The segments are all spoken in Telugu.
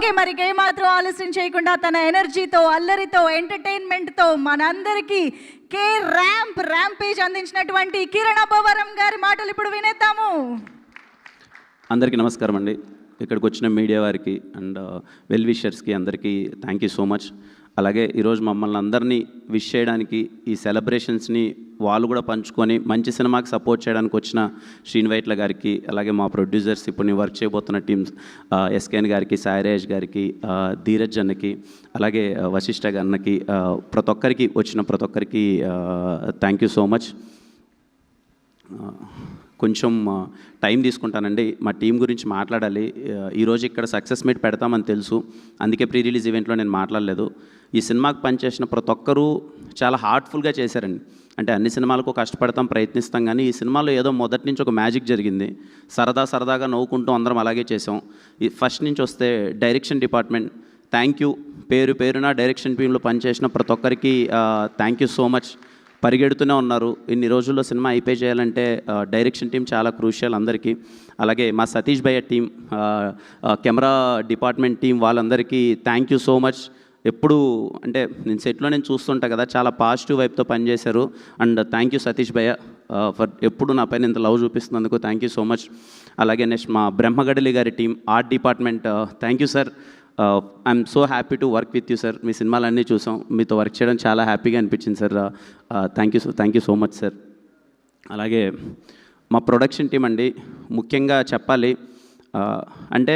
ఓకే, మరి ఏమాత్రం ఆలస్యం చేయకుండా తన ఎనర్జీతో, అల్లరితో, ఎంటర్టైన్మెంట్తో మనందరికీ ర్యాంపేజ్ అందించినటువంటి కిరణ్ అబ్బవరం గారి మాటలు ఇప్పుడు వినేద్దాము. అందరికీ నమస్కారం అండి. ఇక్కడికి వచ్చిన మీడియా వారికి అండ్ వెల్ విషర్స్కి అందరికీ థ్యాంక్ యూ సో మచ్. అలాగే ఈరోజు మమ్మల్ని అందరినీ విష్ చేయడానికి, ఈ సెలబ్రేషన్స్ని వాళ్ళు కూడా పంచుకొని మంచి సినిమాకి సపోర్ట్ చేయడానికి వచ్చిన శ్రీను వైట్ల గారికి, అలాగే మా ప్రొడ్యూసర్స్ ఇప్పుడు నేను వర్క్ చేయబోతున్న టీమ్స్ ఎస్కేఎన్ గారికి, సాయిరాజ్ గారికి, ధీరజ్ అన్నకి, అలాగే వశిష్ఠ అన్నకి, ప్రతి ఒక్కరికి వచ్చిన ప్రతి ఒక్కరికి థ్యాంక్ యూ సో మచ్. కొంచెం టైం తీసుకుంటానండి. మా టీం గురించి మాట్లాడాలి. ఈరోజు ఇక్కడ సక్సెస్ మీట్ పెడతామని తెలుసు, అందుకే ప్రీ రిలీజ్ ఈవెంట్లో నేను మాట్లాడలేదు. ఈ సినిమాకి పనిచేసిన ప్రతి ఒక్కరూ చాలా హార్ట్ఫుల్గా చేశారండి. అంటే అన్ని సినిమాలకు కష్టపడతాం, ప్రయత్నిస్తాం, కానీ ఈ సినిమాలో ఏదో మొదటి నుంచి ఒక మ్యాజిక్ జరిగింది. సరదాగా నవ్వుకుంటూ అందరం అలాగే చేసాం. ఈ ఫస్ట్ నుంచి వస్తే డైరెక్షన్ డిపార్ట్మెంట్ థ్యాంక్ యూ. పేరున డైరెక్షన్ టీంలో పనిచేసిన ప్రతి ఒక్కరికి థ్యాంక్ యూ సో మచ్. పరిగెడుతూనే ఉన్నారు. ఇన్ని రోజుల్లో సినిమా అయిపోయి చేయాలంటే డైరెక్షన్ టీం చాలా క్రూషియల్ అందరికీ. అలాగే మా సతీష్ భయ్య టీం, కెమెరా డిపార్ట్మెంట్ టీం, వాళ్ళందరికీ థ్యాంక్ యూ సో మచ్. ఎప్పుడు అంటే నేను సెట్లో నేను చూస్తుంటా కదా, చాలా పాజిటివ్ వైపుతో పనిచేశారు. అండ్ థ్యాంక్ యూ సతీష్ భయ్య ఫర్ ఎప్పుడు నా పైన ఇంత లవ్ చూపిస్తున్నందుకు థ్యాంక్ యూ సో మచ్. అలాగే నెక్స్ట్ మా బ్రహ్మగడలి గారి team, art department, thank you sir. I'm so happy to work with you sir. మీ సినిమాలన్నీ చూసాం, మీతో వర్క్ చేయడం చాలా హ్యాపీగా అనిపించింది సార్. Thank you so much sir. అలాగే మా ప్రొడక్షన్ టీం అండి, ముఖ్యంగా చెప్పాలి అంటే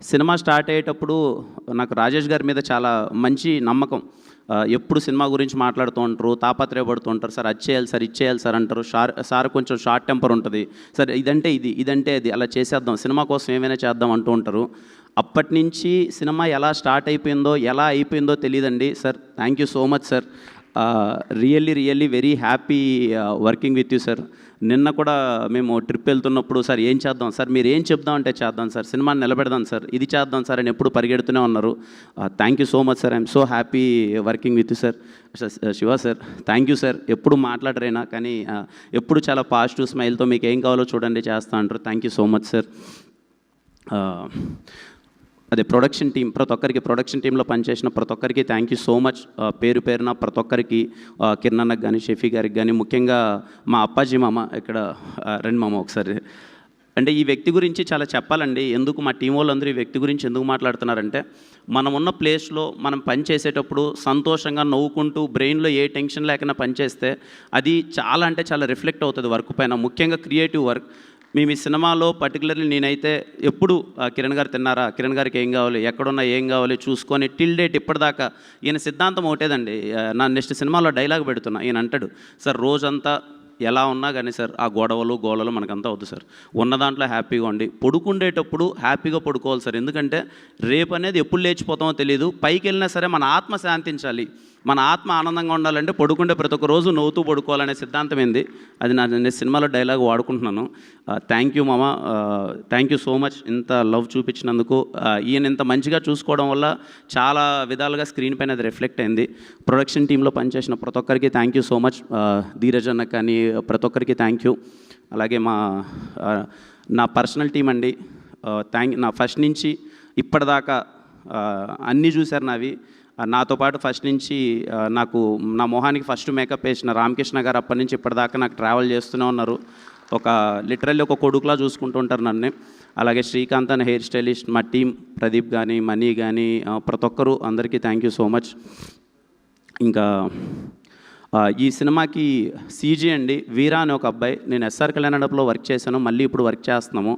సినిమా స్టార్ట్ అయ్యేటప్పుడు నాకు రాజేష్ గారి మీద చాలా మంచి నమ్మకం. ఎప్పుడు సినిమా గురించి మాట్లాడుతూ ఉంటారు, తాపత్రయపడుతూ ఉంటారు. సార్ అది చేయాలి సార్, ఇది చేయాలి సార్ అంటారు. సార్ కొంచెం షార్ట్ టెంపర్ ఉంటుంది. సార్ ఇదంటే అది అలా చేసేద్దాం, సినిమా కోసం ఏమైనా చేద్దాం అంటూ ఉంటారు. అప్పటి నుంచి సినిమా ఎలా స్టార్ట్ అయిపోయిందో, ఎలా అయిపోయిందో తెలియదండి. Sir thank you so much sir. Really very happy working with you sir. నిన్న కూడా మేము ట్రిప్ వెళ్తున్నప్పుడు సార్ ఏం చేద్దాం సార్, మీరు ఏం చెప్దాం అంటే చేద్దాం సార్, సినిమాని నిలబెడదాం సార్, ఇది చేద్దాం సార్ అని ఎప్పుడు పరిగెడుతూనే ఉన్నారు. Thank you so much sir. I'm so happy working with you sir. Shiva sir thank you sir. ఎప్పుడు మాట్లాడరైనా కానీ ఎప్పుడు చాలా పాజిటివ్ స్మైల్తో మీకు ఏం కావాలో చూడండి చేస్తా అంటారు. Thank you so much sir. అదే ప్రొడక్షన్ టీం, ప్రతి ఒక్కరికి ప్రొడక్షన్ టీంలో పనిచేసిన ప్రతి ఒక్కరికి థ్యాంక్ యూ సో మచ్. పేరున ప్రతి ఒక్కరికి, కిరణ్ అన్నకు కానీ, షఫీ గారికి కానీ, ముఖ్యంగా మా అప్పాజీ మామ ఇక్కడ రండి మామ ఒకసారి. అంటే ఈ వ్యక్తి గురించి చాలా చెప్పాలండి. ఎందుకు మా టీం వాళ్ళందరూ ఈ వ్యక్తి గురించి ఎందుకు మాట్లాడుతున్నారంటే, మనం ఉన్న ప్లేస్లో మనం పని చేసేటప్పుడు సంతోషంగా నవ్వుకుంటూ బ్రెయిన్లో ఏ టెన్షన్ లేకుండా పనిచేస్తే అది చాలా రిఫ్లెక్ట్ అవుతుంది వర్క్ పైన, ముఖ్యంగా క్రియేటివ్ వర్క్. మేము ఈ సినిమాలో పర్టికులర్లీ నేనైతే ఎప్పుడు కిరణ్ గారు తిన్నారా, కిరణ్ గారికి ఏం కావాలి, ఎక్కడున్నా ఏం కావాలి చూసుకొని టిల్ డేట్ ఇప్పటిదాకా ఈయన సిద్ధాంతం ఒకటేదండి. నా నెక్స్ట్ సినిమాలో డైలాగ్ పెడుతున్నా, ఈయన అంటాడు సార్ రోజంతా ఎలా ఉన్నా కానీ సార్ ఆ గోడలు మనకంతా వద్దు సార్, ఉన్న దాంట్లో హ్యాపీగా ఉండి పడుకుండేటప్పుడు హ్యాపీగా పడుకోవాలి సార్. ఎందుకంటే రేపు అనేది ఎప్పుడు లేచిపోతామో తెలియదు. పైకి వెళ్ళినా సరే మన ఆత్మ శాంతించాలి, మన ఆత్మ ఆనందంగా ఉండాలంటే పడుకుంటే ప్రతి ఒక్క రోజు నవ్వుతూ పడుకోవాలనే సిద్ధాంతం ఏంది, అది నేను సినిమాలో డైలాగ్ వాడుకుంటున్నాను. థ్యాంక్ యూ మామ, థ్యాంక్ యూ సో మచ్ ఇంత లవ్ చూపించినందుకు. ఈయన ఇంత మంచిగా చూసుకోవడం వల్ల చాలా విధాలుగా స్క్రీన్ పైన అది రిఫ్లెక్ట్ అయింది. ప్రొడక్షన్ టీంలో పనిచేసిన ప్రతి ఒక్కరికి thank you so much. Dheeraj అన్న కానీ ప్రతి ఒక్కరికి థ్యాంక్ యూ. అలాగే నా పర్సనల్ టీం అండి, నా ఫస్ట్ నుంచి ఇప్పటిదాకా అన్నీ చూశారు నావి. నాతో పాటు ఫస్ట్ నుంచి నా మొహానికి ఫస్ట్ మేకప్ వేసిన రామకృష్ణ గారు అప్పటి నుంచి ఇప్పటిదాకా నాకు ట్రావెల్ చేస్తూనే ఉన్నారు. లిటరల్లీ ఒక కొడుకులా చూసుకుంటూ ఉంటారు నన్ను. అలాగే శ్రీకాంత్ అనే హెయిర్ స్టైలిస్ట్, మా టీం ప్రదీప్ కానీ, మనీ కానీ, ప్రతి ఒక్కరు అందరికీ థ్యాంక్ యూ సో మచ్. ఇంకా ఈ సినిమాకి సీజీ అండి, వీరా అనే ఒక అబ్బాయి, నేను ఎస్ఆర్ కళ్యాణలో వర్క్ చేశాను, మళ్ళీ ఇప్పుడు వర్క్ చేస్తున్నాము.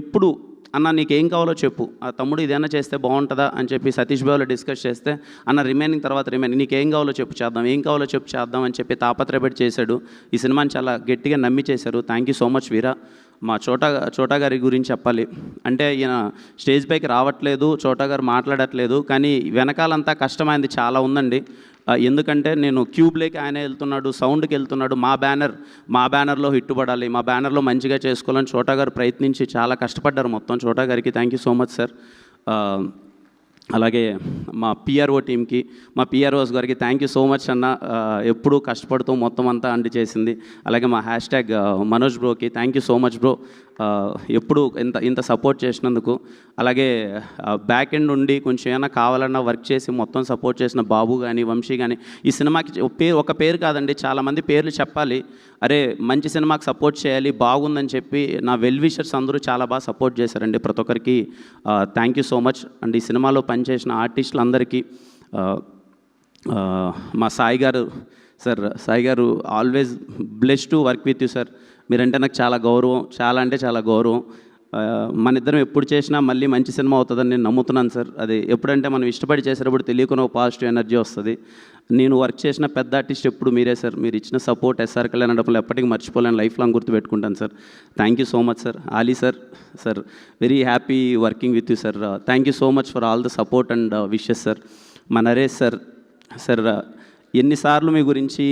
ఎప్పుడు అన్న నీకేం కావాలో చెప్పు, ఆ తమ్ముడు ఇదేనా చేస్తే బాగుంటుందా అని చెప్పి సతీష్ బాబులో డిస్కస్ చేస్తే, అన్న రిమైనింగ్ నీకేం కావాలో చెప్పు చేద్దాం, ఏం కావాలో చెప్పు చేద్దాం అని చెప్పి తాపత్రయపడి చేశాడు. ఈ సినిమాని చాలా గట్టిగా నమ్మి చేశారు. థ్యాంక్ యూ సో మచ్ వీరా. మా చోటా గారి గురించి చెప్పాలి అంటే, ఈయన స్టేజ్ పైకి రావట్లేదు, చోటా గారు మాట్లాడట్లేదు, కానీ వెనకాలంతా కష్టమైంది చాలా ఉందండి. ఎందుకంటే నేను క్యూబ్లోకి ఆయన వెళ్తున్నాడు, సౌండ్కి వెళ్తున్నాడు. మా బ్యానర్లో హిట్ పడాలి, మా బ్యానర్లో మంచిగా చేసుకోవాలని చోటా గారు ప్రయత్నించి చాలా కష్టపడ్డారు మొత్తం. చోటా గారికి thank you so much sir. అలాగే మా పిఆర్ఓ టీంకి, మా పిఆర్ఓస్ గారికి థ్యాంక్ యూ సో మచ్ అన్న, ఎప్పుడూ కష్టపడుతూ మొత్తం అంతా చేసింది. అలాగే మా హ్యాష్ ట్యాగ్ మనోజ్ బ్రోకి thank you so much bro. ఎప్పుడు ఇంత సపోర్ట్ చేసినందుకు. అలాగే బ్యాక్ ఎండ్ ఉండి కొంచెం ఏమైనా కావాలన్నా వర్క్ చేసి మొత్తం సపోర్ట్ చేసిన బాబు కానీ, వంశీ కానీ, ఈ సినిమాకి ఒక పేరు కాదండి, చాలామంది పేర్లు చెప్పాలి. అరే మంచి సినిమాకి సపోర్ట్ చేయాలి, బాగుందని చెప్పి నా వెల్ విషర్స్ అందరూ చాలా బాగా సపోర్ట్ చేశారండి. ప్రతి ఒక్కరికి thank you so much. And ఈ సినిమాలో పనిచేసిన ఆర్టిస్టులందరికీ, మా సాయి గారు సార్, సాయి గారు always bless to work with you sir. మీరంటే నాకు చాలా గౌరవం, చాలా అంటే చాలా గౌరవం. మన ఇద్దరం ఎప్పుడు చేసినా మళ్ళీ మంచి సినిమా అవుతుందని నేను నమ్ముతున్నాను సార్. అది ఎప్పుడంటే మనం ఇష్టపడి చేసేటప్పుడు తెలియకుండా ఒక పాజిటివ్ ఎనర్జీ వస్తుంది. నేను వర్క్ చేసిన పెద్ద ఆర్టిస్ట్ ఎప్పుడు మీరే సార్. మీరు ఇచ్చిన సపోర్ట్ ఎస్ఆర్ కళ్యాణ్ మండపంలో ఎప్పటికీ మర్చిపోలేను, లైఫ్ లాంగ్ గుర్తుపెట్టుకుంటాను సార్. Thank you so much sir. Ali sir, sir very happy working with you sir. Thank you so much for all the support and wishes sir. మా నరేష్ సార్, సార్ ఎన్నిసార్లు మీ గురించి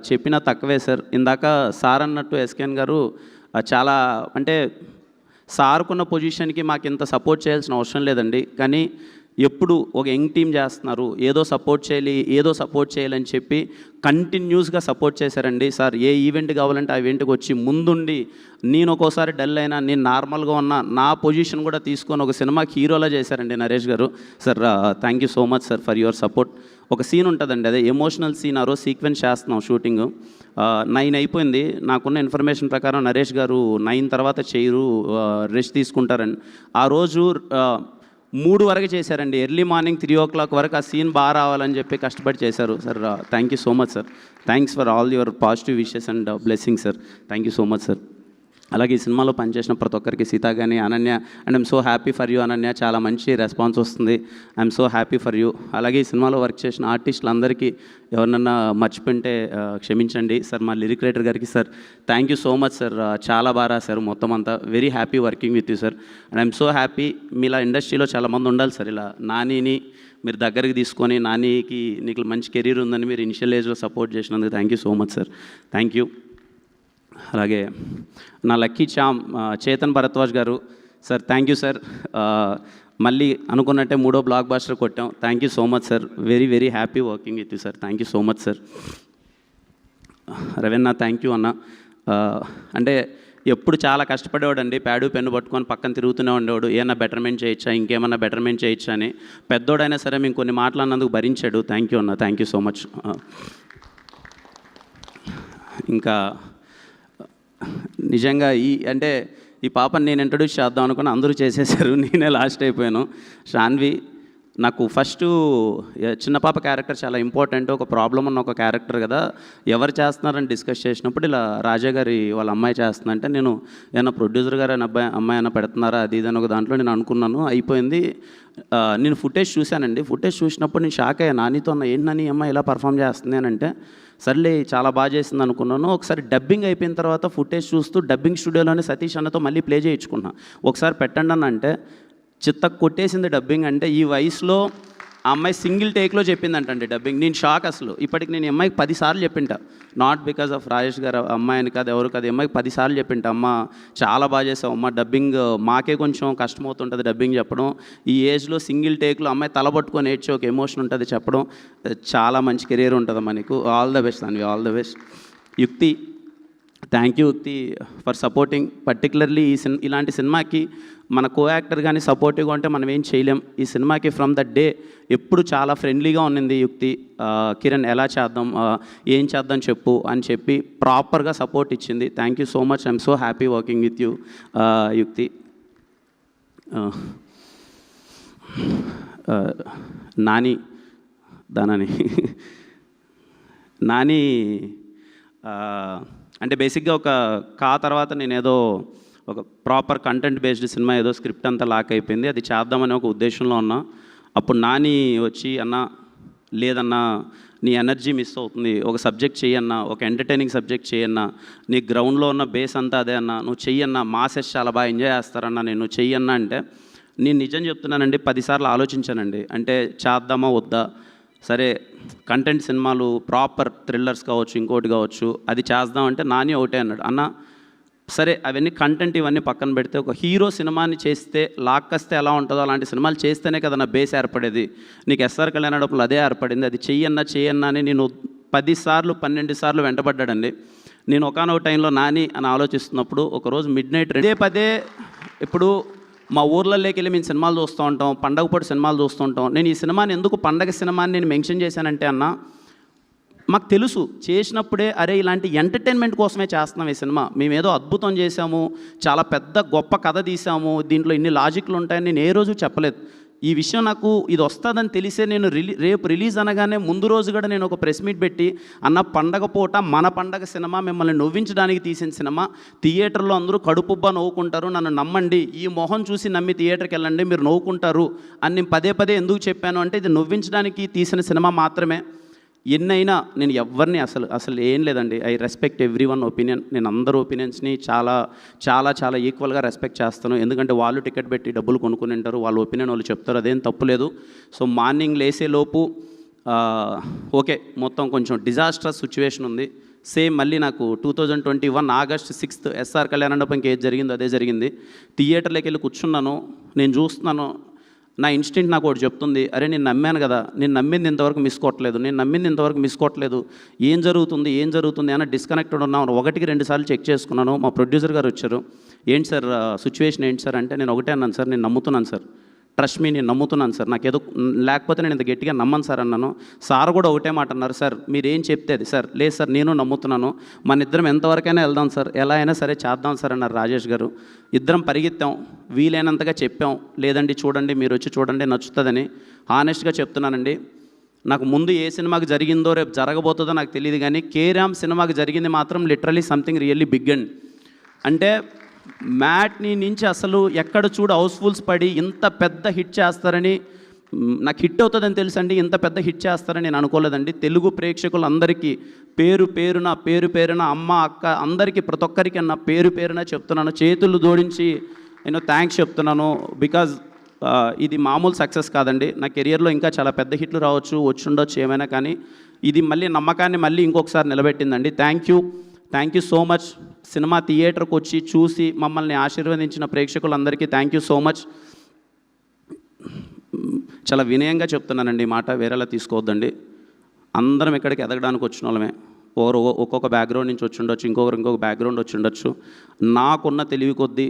చెప్పినా తక్కువే సార్. ఇందాక సార్ అన్నట్టు ఎస్కేఎన్ గారు చాలా అంటే సార్కున్న పొజిషన్కి మాకు ఇంత సపోర్ట్ చేయాల్సిన అవసరం లేదండి. కానీ ఎప్పుడు ఒక యంగ్ టీం చేస్తున్నారు, ఏదో సపోర్ట్ చేయాలని చెప్పి కంటిన్యూస్గా సపోర్ట్ చేశారండి సార్. ఏ ఈవెంట్ కావాలంటే ఆ ఈవెంట్కి వచ్చి ముందుండి, నేను ఒక్కోసారి డల్ అయినా, నేను నార్మల్గా ఉన్న నా పొజిషన్ కూడా తీసుకొని ఒక సినిమాకి హీరోలా చేశారండి నరేష్ గారు. Sir thank you so much sir for your support. ఒక సీన్ ఉంటుందండి, అదే ఎమోషనల్ సీన్. ఆ రోజు సీక్వెన్స్ చేస్తున్నాం షూటింగ్, 9 అయిపోయింది. నాకున్న ఇన్ఫర్మేషన్ ప్రకారం నరేష్ గారు 9 తర్వాత చేయరు, రెస్ట్ తీసుకుంటారండి. ఆ రోజు 3 వరకు చేశారండి. ఎర్లీ మార్నింగ్ 3 o'clock వరకు ఆ సీన్ బాగా రావాలని చెప్పి కష్టపడి చేశారు sir. Thank you so much sir. Thanks for all your positive wishes and blessing sir. Thank you so much sir. అలాగే ఈ సినిమాలో పనిచేసిన ప్రతి ఒక్కరికి, సీతా కానీ, Ananya, and I'm so happy for you Ananya. చాలా మంచి రెస్పాన్స్ వస్తుంది, I'm so happy for you. అలాగే ఈ సినిమాలో వర్క్ చేసిన ఆర్టిస్టులందరికీ ఎవరినన్నా మర్చిపోయింటే క్షమించండి సార్. మా లిరిక్ రైటర్ గారికి sir thank you so much sir. చాలా బాగా రాశారు మొత్తం అంతా. Very happy working with you sir. And I'm so happy. మీలా ఇండస్ట్రీలో చాలామంది ఉండాలి సార్. ఇలా నానిని మీరు దగ్గరికి తీసుకొని, నానికి నీకు మంచి కెరీర్ ఉందని మీరు ఇనిషియల్ ఏజ్లో సపోర్ట్ చేసినందుకు thank you so much sir. Thank you. అలాగే నా లక్కీ చామ్ చేతన్ భరద్వాజ్ గారు సార్, థ్యాంక్ యూ సార్. మళ్ళీ అనుకున్నట్టే 3వ బ్లాక్ బాస్టర్ కొట్టాం. Thank you so much sir. Very very happy working with you sir. Thank you so much sir. Raveena thank you అన్న. అంటే ఎప్పుడు చాలా కష్టపడేవాడు అండి, ప్యాడు పెన్ను పట్టుకొని పక్కన తిరుగుతూనే ఉండేవాడు. ఏమన్నా బెటర్మెంట్ చేయొచ్చా, ఇంకేమన్నా బెటర్మెంట్ చేయొచ్చా అని. పెద్దోడైనా సరే మేము కొన్ని మాటలు అన్నందుకు భరించాడు. థ్యాంక్ యూ అన్న. Thank you so much. ఇంకా నిజంగా ఈ పాపని నేను ఇంట్రడ్యూస్ చేద్దాం అనుకుని అందరూ చేసేసారు, నేనే లాస్ట్ అయిపోయాను. శాన్వి నాకు ఫస్ట్ చిన్న పాప క్యారెక్టర్ చాలా ఇంపార్టెంట్. ఒక ప్రాబ్లం ఉన్న ఒక క్యారెక్టర్ కదా, ఎవరు చేస్తున్నారని డిస్కస్ చేసినప్పుడు ఇలా రాజా గారి వాళ్ళ అమ్మాయి చేస్తుందంటే, నేను ఏమన్నా ప్రొడ్యూసర్ గారు అమ్మాయి అయినా పెడుతున్నారా అది ఇది అని ఒక దాంట్లో నేను అనుకున్నాను. అయిపోయింది. నేను ఫుటేజ్ చూశానండి. ఫుటేజ్ చూసినప్పుడు నేను షాక్ అయ్యాను. నానితో ఏంటి నాని అమ్మాయి ఇలా పర్ఫామ్ చేస్తుంది అని అంటే, సర్లే చాలా బాగా చేసింది అనుకున్నాను. ఒకసారి డబ్బింగ్ అయిపోయిన తర్వాత ఫుటేజ్ చూస్తూ డబ్బింగ్ స్టూడియోలోనే సతీష్ అన్నతో మళ్ళీ ప్లే చేయించుకున్నా. ఒకసారి పెట్టండి అని అంటే చిత్త కొట్టేసింది డబ్బింగ్. అంటే ఈ వయసులో ఆ అమ్మాయి సింగిల్ టేక్లో చెప్పిందంటండి డబ్బింగ్. నేను షాక్ అసలు. ఇప్పటికి నేను అమ్మాయికి 10 సార్లు చెప్పింటా. నాట్ బికాస్ ఆఫ్ రాజేష్ గారు అమ్మాయిని కాదు, ఎవరు కాదు, అమ్మాయికి 10 సార్లు చెప్పింటా. అమ్మ చాలా బాగా చేసావు అమ్మ, డబ్బింగ్ మాకే కొంచెం కష్టమవుతుంటుంది డబ్బింగ్ చెప్పడం. ఈ ఏజ్లో సింగిల్ టేక్లో అమ్మాయి తలబట్టుకొని ఏడ్చి ఒక ఎమోషన్ ఉంటుంది చెప్పడం. చాలా మంచి కెరీర్ ఉంటుంది మనకు. ఆల్ ద బెస్ట్ దాన్ని, ఆల్ ద బెస్ట్. యుక్తి థ్యాంక్ యూ యుక్తి ఫర్ సపోర్టింగ్. పర్టికులర్లీ ఇలాంటి సినిమాకి మన కో యాక్టర్ కానీ సపోర్టివ్గా ఉంటే మనం ఏం చేయలేం. ఈ సినిమాకి ఫ్రమ్ ద డే ఎప్పుడు చాలా ఫ్రెండ్లీగా ఉన్నింది యుక్తి. కిరణ్ ఎలా చేద్దాం, ఏం చేద్దాం చెప్పు అని చెప్పి ప్రాపర్గా సపోర్ట్ ఇచ్చింది. Thank you so much. I'm so happy working with you యుక్తి. నాని నాని అంటే బేసిక్గా ఒక తర్వాత నేను ఏదో ఒక ప్రాపర్ కంటెంట్ బేస్డ్ సినిమా ఏదో స్క్రిప్ట్ అంతా లాక్ అయిపోయింది, అది చేద్దామని ఒక ఉద్దేశంలో ఉన్నా. అప్పుడు నాని వచ్చి అన్న లేదన్నా నీ ఎనర్జీ మిస్ అవుతుంది, ఒక సబ్జెక్ట్ చెయ్యన్నా, ఒక ఎంటర్టైనింగ్ సబ్జెక్ట్ చేయన్నా, నీ గ్రౌండ్లో ఉన్న బేస్ అంతా అదే అన్న, నువ్వు చెయ్యన్నా, మాసెస్ చాలా బాగా ఎంజాయ్ చేస్తారన్నా, నేను చెయ్యన్నా అంటే నేను నిజం చెప్తున్నానండి 10 సార్లు ఆలోచించానండి. అంటే చేద్దామా వద్దా, సరే కంటెంట్ సినిమాలు ప్రాపర్ థ్రిల్లర్స్ కావచ్చు ఇంకోటి కావచ్చు అది చేద్దామంటే నాని ఒకటే అన్నాడు, అన్న సరే అవన్నీ కంటెంట్ ఇవన్నీ పక్కన పెడితే ఒక హీరో సినిమాని చేస్తే లాక్కస్తే ఎలా ఉంటుందో అలాంటి సినిమాలు చేస్తేనే కదా నా బేస్ ఏర్పడేది. నీకు ఎస్ఆర్ కళ్యాణ్ మండపంలో అదే ఏర్పడింది, అది చెయ్యన్నా అని నేను 10 సార్లు 12 సార్లు వెంటబడ్డాడండి. నేను ఒకానొక టైంలో నాని అని ఆలోచిస్తున్నప్పుడు ఒకరోజు మిడ్నైట్ పదే ఇప్పుడు మా ఊర్లలోకి వెళ్ళి మేము సినిమాలు చూస్తూ ఉంటాం, పండగ పూట సినిమాలు చూస్తూ ఉంటాం. నేను ఈ సినిమాని ఎందుకు పండగ సినిమాని నేను మెన్షన్ చేశానంటే అన్న, మాకు తెలుసు చేసినప్పుడే అరే ఇలాంటి ఎంటర్టైన్మెంట్ కోసమే చేస్తున్నాం ఈ సినిమా, మేమేదో అద్భుతం చేశాము, చాలా పెద్ద గొప్ప కథ తీసాము, దీంట్లో ఇన్ని లాజిక్లు ఉంటాయని నేను ఏ రోజు చెప్పలేదు. ఈ విషయం నాకు ఇది వస్తుందని తెలిసే నేను రేపు రిలీజ్ అనగానే ముందు రోజు కూడా నేను ఒక ప్రెస్ మీట్ పెట్టి, అన్న పండగ పూట మన పండగ సినిమా, మిమ్మల్ని నవ్వించడానికి తీసిన సినిమా, థియేటర్లో అందరూ కడుపుబ్బా నవ్వుకుంటారు, నన్ను నమ్మండి, ఈ మొహం చూసి నమ్మి థియేటర్కి వెళ్ళండి, మీరు నవ్వుకుంటారు అని నేను పదే ఎందుకు చెప్పాను అంటే, ఇది నవ్వించడానికి తీసిన సినిమా మాత్రమే. ఎన్నైనా నేను ఎవరిని అసలు ఏం లేదండి, I respect every one opinion. నేను అందరు ఒపీనియన్స్ని చాలా చాలా చాలా ఈక్వల్గా రెస్పెక్ట్ చేస్తాను. ఎందుకంటే వాళ్ళు టికెట్ పెట్టి డబ్బులు కొనుక్కుని ఉంటారు, వాళ్ళ ఒపీనియన్ వాళ్ళు చెప్తారు, అదేం తప్పులేదు. సో మార్నింగ్ లేసేలోపు ఓకే మొత్తం కొంచెం డిజాస్ట్రస్ సిచ్యువేషన్ ఉంది. సేమ్ మళ్ళీ నాకు 2021 ఆగస్ట్ 6 ఎస్ఆర్ కళ్యాణ మండపంకి ఏది జరిగిందో అదే జరిగింది. థియేటర్లోకి వెళ్ళి కూర్చున్నాను, నేను చూస్తున్నాను, నా ఇన్స్టింక్ట్ నాకు ఒకటి చెప్తుంది, అరే నేను నమ్మాను కదా, నేను నమ్మింది ఇంతవరకు మిస్ కొట్టలేదు, ఏం జరుగుతుంది అని డిస్కనెక్టెడ్ ఉన్నాను. 1-2 సార్లు చెక్ చేసుకున్నాను. మా ప్రొడ్యూసర్ గారు వచ్చారు, ఏంటి సార్ సిచ్యువేషన్ ఏంటి సార్ అంటే, నేను ఒకటే అన్నాను సార్, నేను నమ్ముతున్నాను సార్, ట్రస్ట్ మీ, నేను నమ్ముతున్నాను సార్, నాకేదో లేకపోతే నేను ఇంత గట్టిగా నమ్మను సార్ అన్నాను. సార్ కూడా ఒకటే మాట అన్నారు, సార్ మీరేం చెప్తే అది సార్, లేదు సార్ నేను నమ్ముతున్నాను, మన ఇద్దరం ఎంతవరకైనా వెళ్దాం సార్, ఎలా అయినా సరే చేద్దాం సార్ అన్నారు రాజేష్ గారు. ఇద్దరం పరిగెత్తాం, వీలైనంతగా చెప్పాం, లేదండి చూడండి, మీరు వచ్చి చూడండి నచ్చుతుందని. హానెస్ట్గా చెప్తున్నానండి, నాకు ముందు ఏ సినిమాకి జరిగిందో రేపు జరగబోతుందో నాకు తెలియదు, కానీ కేరామ్ సినిమాకి జరిగింది మాత్రం literally something really big and అంటే మ్యాట్ని నుంచి అసలు ఎక్కడ చూడు హౌస్ఫుల్స్ పడి ఇంత పెద్ద హిట్ చేస్తారని, నాకు హిట్ అవుతుందని తెలుసండి, ఇంత పెద్ద హిట్ చేస్తారని నేను అనుకోలేదండి. తెలుగు ప్రేక్షకులందరికీ పేరున అమ్మ అక్క అందరికీ ప్రతి ఒక్కరికి నా పేరున చెప్తున్నాను, చేతులు జోడించి నేను థ్యాంక్స్ చెప్తున్నాను. బికాజ్ ఇది మామూలు సక్సెస్ కాదండి, నా కెరియర్లో ఇంకా చాలా పెద్ద హిట్లు రావచ్చు, వచ్చుండొచ్చు ఏమైనా, కానీ ఇది మళ్ళీ నమ్మకాన్ని మళ్ళీ ఇంకొకసారి నిలబెట్టిందండి. Thank you so much. Cinema థియేటర్కి వచ్చి చూసి మమ్మల్ని ఆశీర్వదించిన ప్రేక్షకులందరికీ థ్యాంక్ యూ సో మచ్. చాలా వినయంగా చెప్తున్నానండి, ఈ మాట వేరేలా తీసుకోవద్దండి. అందరం ఇక్కడికి ఎదగడానికి వచ్చిన వాళ్ళమే, ఒక్కొక్క బ్యాక్గ్రౌండ్ నుంచి వచ్చి ఉండొచ్చు, ఇంకొక బ్యాక్గ్రౌండ్ వచ్చి ఉండొచ్చు. నాకున్న తెలివి కొద్దీ,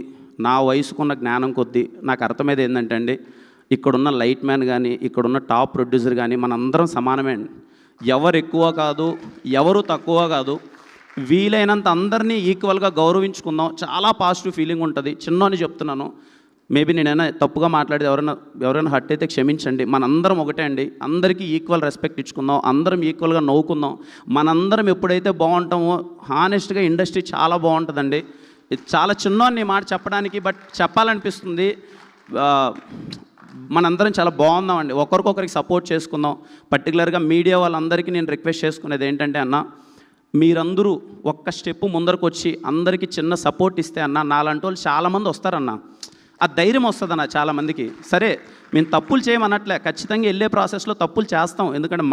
నా వయసుకున్న జ్ఞానం కొద్దీ నాకు అర్థమైంది ఏంటంటే అండి, ఇక్కడున్న లైట్ మ్యాన్ కానీ, ఇక్కడున్న టాప్ ప్రొడ్యూసర్ కానీ మనందరం సమానమే అండి. ఎవరు ఎక్కువ కాదు, ఎవరు తక్కువ కాదు, వీలైనంత అందరినీ ఈక్వల్గా గౌరవించుకుందాం. చాలా పాజిటివ్ ఫీలింగ్ ఉంటుంది. చిన్నని చెప్తున్నాను, మేబీ నేనైనా తప్పుగా మాట్లాడి ఎవరైనా హర్ట్ అయితే క్షమించండి. మనందరం ఒకటే అండి, అందరికీ ఈక్వల్ రెస్పెక్ట్ ఇచ్చుకుందాం, అందరం ఈక్వల్గా నవ్వుకుందాం. మనందరం ఎప్పుడైతే బాగుంటామో హానెస్ట్గా ఇండస్ట్రీ చాలా బాగుంటుందండి. ఇది చాలా చిన్నని మాట చెప్పడానికి, బట్ చెప్పాలనిపిస్తుంది. మనందరం చాలా బాగుందామండి, ఒకరికొకరికి సపోర్ట్ చేసుకుందాం. పర్టికులర్గా మీడియా వాళ్ళందరికీ నేను రిక్వెస్ట్ చేసుకునేది ఏంటంటే అన్న, మీరందరూ ఒక్క స్టెప్ ముందరకు వచ్చి అందరికీ చిన్న సపోర్ట్ ఇస్తే అన్న, నాలాంటి వాళ్ళు చాలామంది వస్తారన్న, ఆ ధైర్యం వస్తుందన్న చాలామందికి. సరే మేము తప్పులు చేయమన్నట్లే, ఖచ్చితంగా వెళ్ళే ప్రాసెస్లో తప్పులు చేస్తాం, ఎందుకంటే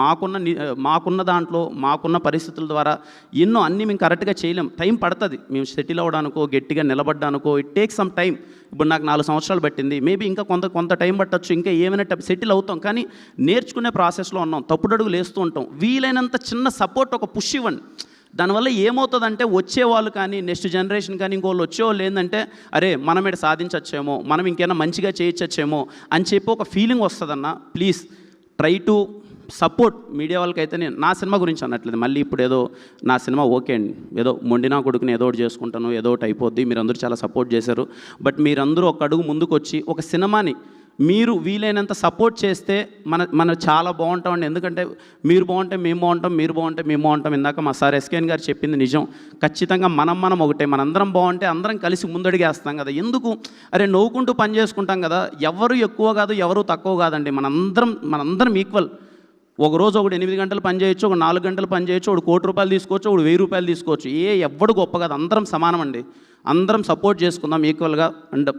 మాకున్న దాంట్లో మాకున్న పరిస్థితుల ద్వారా ఎన్నో అన్నీ మేము కరెక్ట్గా చేయలేం, టైం పడుతుంది. మేము సెటిల్ అవ్వడానికో గట్టిగా నిలబడ్డానికో ఇట్ టేక్ సమ్ టైం. ఇప్పుడు నాకు 4 సంవత్సరాలు పట్టింది, మేబీ ఇంకా కొంత టైం పట్టచ్చు, ఇంకా ఏమైనా సెటిల్ అవుతాం, కానీ నేర్చుకునే ప్రాసెస్లో ఉన్నాం, తప్పుడడుగులు వేస్తూ ఉంటాం. వీలైనంత చిన్న సపోర్ట్, ఒక పుష్ ఇవ్వండి. దానివల్ల ఏమవుతుందంటే వచ్చేవాళ్ళు కానీ, నెక్స్ట్ జనరేషన్ కానీ, ఇంకోళ్ళు వచ్చేవాళ్ళు ఏంటంటే, అరే మనం ఇక్కడ సాధించచ్చేమో, మనం ఇంకేమైనా మంచిగా చేయొచ్చేమో అని చెప్పి ఒక ఫీలింగ్ వస్తుందన్న. Please try to support. Media వాళ్ళకైతే నేను నా సినిమా గురించి అనట్లేదు, మళ్ళీ ఇప్పుడు ఏదో నా సినిమా ఓకే అండి, ఏదో మొండినా కొడుకుని ఏదో ఒకటి చేసుకుంటాను, ఏదో ఒకటి అయిపోద్ది, మీరందరూ చాలా సపోర్ట్ చేశారు. బట్ మీరందరూ ఒక అడుగు ముందుకు వచ్చి ఒక సినిమాని మీరు వీలైనంత సపోర్ట్ చేస్తే మన చాలా బాగుంటామండి. ఎందుకంటే మీరు బాగుంటే మేము బాగుంటాం, మీరు బాగుంటే మేము బాగుంటాం. ఇందాక మా సార్ ఎస్కేఎన్ గారు చెప్పింది నిజం. ఖచ్చితంగా మనం ఒకటే, మనందరం బాగుంటే అందరం కలిసి ముందడిగేస్తాం కదా. ఎందుకు అరే నవ్వుకుంటూ పని చేసుకుంటాం కదా. ఎవరు ఎక్కువ కాదు, ఎవరు తక్కువ కాదండి, మనందరం ఈక్వల్. ఒకరోజు ఒకడు 8 గంటలు పని చేయొచ్చు, ఒక 4 గంటలు పని చేయొచ్చు, ఒకడు ₹1,00,000 తీసుకోవచ్చు, ఒకడు ₹1000 తీసుకోవచ్చు. ఎవ్వడు గొప్ప కాదు, అందరం సమానం అండి. అందరం సపోర్ట్ చేసుకుందాం ఈక్వల్గా. అండ్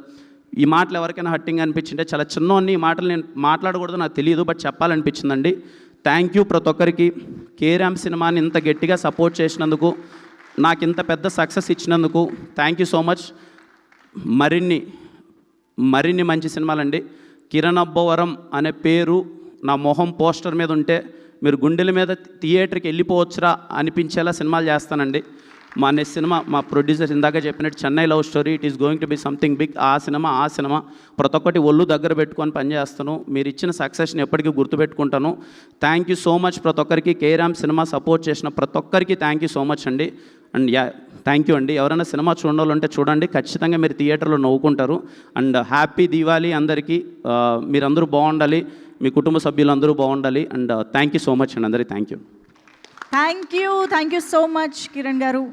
ఈ మాటలు ఎవరికైనా హట్టింగ్ అనిపించింటే, చాలా చిన్నవన్నీ ఈ మాటలు నేను మాట్లాడకూడదు నాకు తెలియదు, బట్ చెప్పాలనిపించిందండి. థ్యాంక్ యూ ప్రతి ఒక్కరికి. కేరామ్ సినిమాని ఇంత గట్టిగా సపోర్ట్ చేసినందుకు, నాకు ఇంత పెద్ద సక్సెస్ ఇచ్చినందుకు థ్యాంక్ యూ సో మచ్. మరిన్ని మంచి సినిమాలండి. కిరణ్ అబ్బవరం అనే పేరు నా మొహం పోస్టర్ మీద ఉంటే మీరు గుండెల మీద థియేటర్కి వెళ్ళిపోవచ్చురా అనిపించేలా సినిమాలు చేస్తానండి. మా నెక్స్ట్ సినిమా మా ప్రొడ్యూసర్ ఇందాక చెప్పినట్టు Chennai Love Story, it is going to be something big. ఆ సినిమా ప్రతి ఒక్కటి ఒళ్ళు దగ్గర పెట్టుకొని పనిచేస్తాను. మీరు ఇచ్చిన సక్సెస్ని ఎప్పటికీ గుర్తుపెట్టుకుంటాను. థ్యాంక్ యూ సో మచ్ ప్రతి ఒక్కరికి. కేరామ్ సినిమా సపోర్ట్ చేసిన ప్రతి ఒక్కరికి థ్యాంక్ యూ సో మచ్ అండి. అండ్ థ్యాంక్ యూ అండి. ఎవరైనా సినిమా చూడాలంటే చూడండి, ఖచ్చితంగా మీరు థియేటర్లో నవ్వుకుంటారు. అండ్ హ్యాపీ దీవాలి అందరికీ. మీరందరూ బాగుండాలి, మీ కుటుంబ సభ్యులందరూ బాగుండాలి. And thank you so much అండి అందరికీ. Thank you thank you so much Kiran గారు.